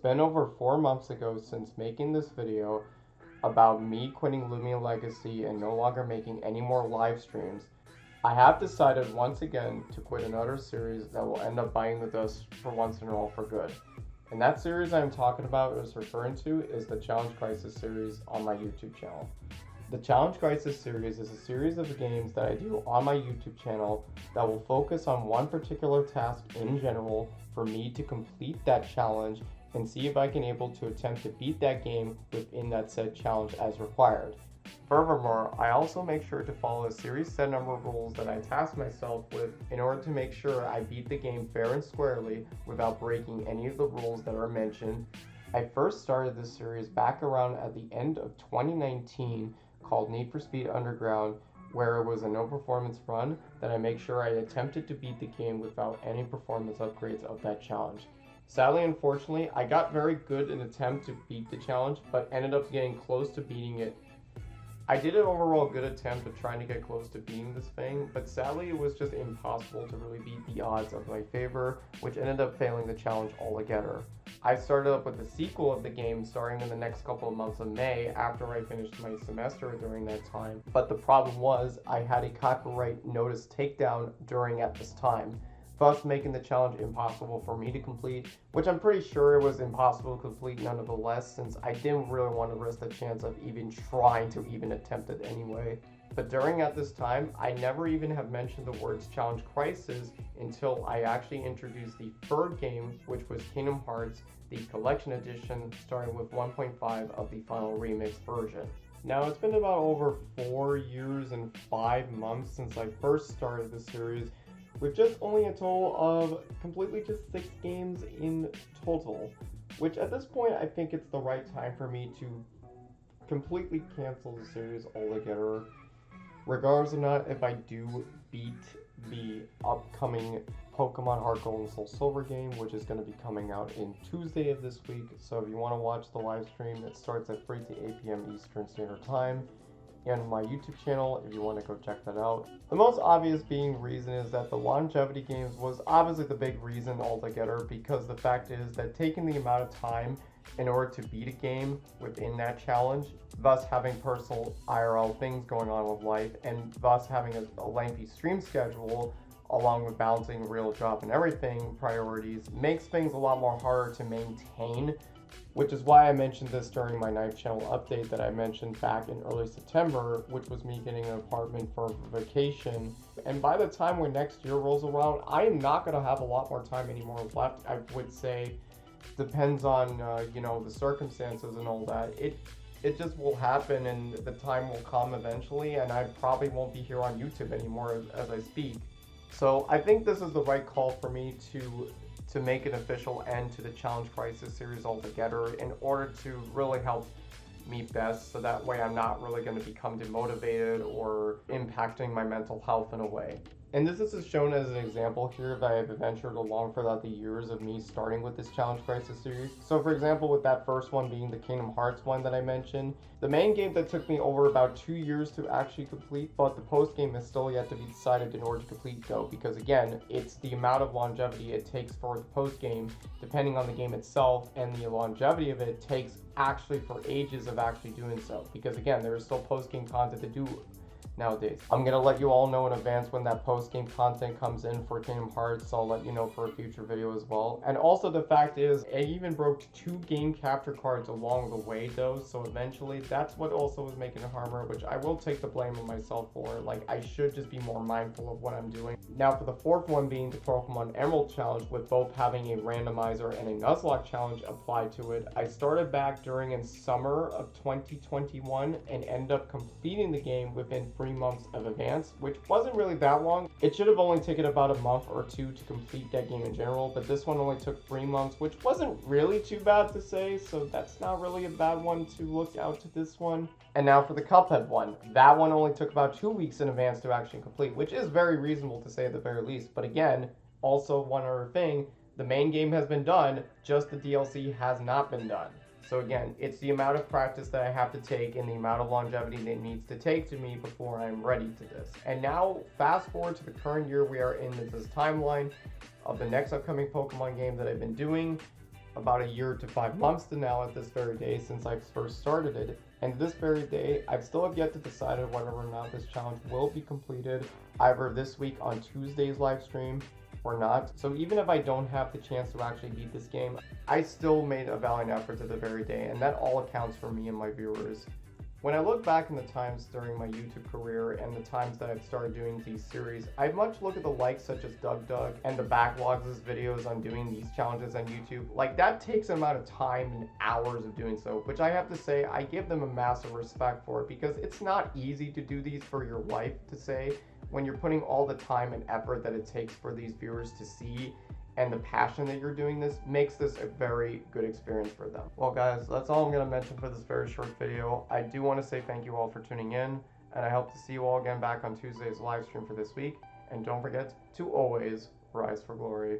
been over 4 months ago since making this video about me quitting Lumia Legacy and no longer making any more live streams. I have decided once again to quit another series that will end up biting the dust for once and all for good. And that series I'm talking about is referring to is the Challenge Crisis series on my YouTube channel. The Challenge Crisis series is a series of games that I do on my YouTube channel that will focus on one particular task in general for me to complete that challenge and see if I can able to attempt to beat that game within that said challenge as required. Furthermore, I also make sure to follow a series set number of rules that I task myself with in order to make sure I beat the game fair and squarely without breaking any of the rules that are mentioned. I first started this series back around at the end of 2019 called Need for Speed Underground, where it was a no performance run that I make sure I attempted to beat the game without any performance upgrades of that challenge. Sadly, unfortunately, I got very good in attempt to beat the challenge, but ended up getting close to beating it. I did an overall good attempt of trying to get close to beating this thing, but sadly it was just impossible to really beat the odds of my favor, which ended up failing the challenge altogether. I started up with the sequel of the game starting in the next couple of months of May after I finished my semester during that time, but the problem was I had a copyright notice takedown during at this time, thus making the challenge impossible for me to complete, which I'm pretty sure it was impossible to complete nonetheless, since I didn't really want to risk the chance of even trying to even attempt it anyway. But during at this time, I never even have mentioned the words Challenge Crisis until I actually introduced the third game, which was Kingdom Hearts, the Collection Edition, starting with 1.5 of the final remix version. Now, it's been about over 4 years and 5 months since I first started the series, with just only a total of completely just 6 games in total, which at this point I think it's the right time for me to completely cancel the series altogether, regardless of not if I do beat the upcoming Pokemon Heart Gold and Soul Silver game, which is going to be coming out in Tuesday of this week. So if you want to watch the live stream, it starts at 3 to 8 p.m. Eastern Standard Time. And my YouTube channel if you want to go check that out. The most obvious being reason is that the longevity games was obviously the big reason altogether, because the fact is that taking the amount of time in order to beat a game within that challenge, thus having personal IRL things going on with life, and thus having a lengthy stream schedule along with balancing real job and everything priorities, makes things a lot more harder to maintain, which is why I mentioned this during my Knife Channel update that I mentioned back in early September, which was me getting an apartment for vacation. And by the time when next year rolls around, I am not going to have a lot more time anymore left. I would say depends on, the circumstances and all that. It just will happen, and the time will come eventually, and I probably won't be here on YouTube anymore as I speak. So I think this is the right call for me to make an official end to the Challenge Crisis series altogether in order to really help me best, so that way I'm not really going to become demotivated or impacting my mental health in a way. And this is shown as an example here that I have adventured along throughout the years of me starting with this Challenge Crisis series. So for example, with that first one being the Kingdom Hearts one that I mentioned, the main game that took me over about 2 years to actually complete, but the post game is still yet to be decided in order to complete though, because again, it's the amount of longevity it takes for the post game, depending on the game itself, and the longevity of it takes actually for ages of actually doing so, because again, there is still post game content to do nowadays. I'm gonna let you all know in advance when that post-game content comes in for Kingdom Hearts, so I'll let you know for a future video as well. And also the fact is, I even broke 2 game capture cards along the way though, so eventually that's what also was making it harder, which I will take the blame on myself for. Like, I should just be more mindful of what I'm doing. Now for the fourth one being the Pokemon Emerald Challenge, with both having a randomizer and a Nuzlocke challenge applied to it, I started back during in summer of 2021 and ended up completing the game within 3 months of advance, which wasn't really that long. It should have only taken about a month or 2 to complete that game in general, but this one only took 3 months, which wasn't really too bad to say, so that's not really a bad one to look out to this one. And now for the Cuphead one. That one only took about 2 weeks in advance to actually complete, which is very reasonable to say at the very least. But again, also one other thing, the main game has been done, just the DLC has not been done. So again, it's the amount of practice that I have to take and the amount of longevity that it needs to take to me before I'm ready to this. And now, fast forward to the current year we are in this timeline of the next upcoming Pokemon game that I've been doing. about a year to 5 months to now at this very day since I first started it. And this very day, I still have yet to decide whether or not this challenge will be completed either this week on Tuesday's live stream or not. So even if I don't have the chance to actually beat this game, I still made a valiant effort to the very day, and that all accounts for me and my viewers. When I look back in the times during my YouTube career and the times that I've started doing these series, I much look at the likes such as Doug and the backlogs of his videos on doing these challenges on YouTube. Like, that takes an amount of time and hours of doing so, which I have to say I give them a massive respect for, because it's not easy to do these for your life, to say, when you're putting all the time and effort that it takes for these viewers to see, and the passion that you're doing this makes this a very good experience for them. Well guys, that's all I'm going to mention for this very short video. I do want to say thank you all for tuning in, and I hope to see you all again back on Tuesday's live stream for this week. And don't forget to always rise for glory.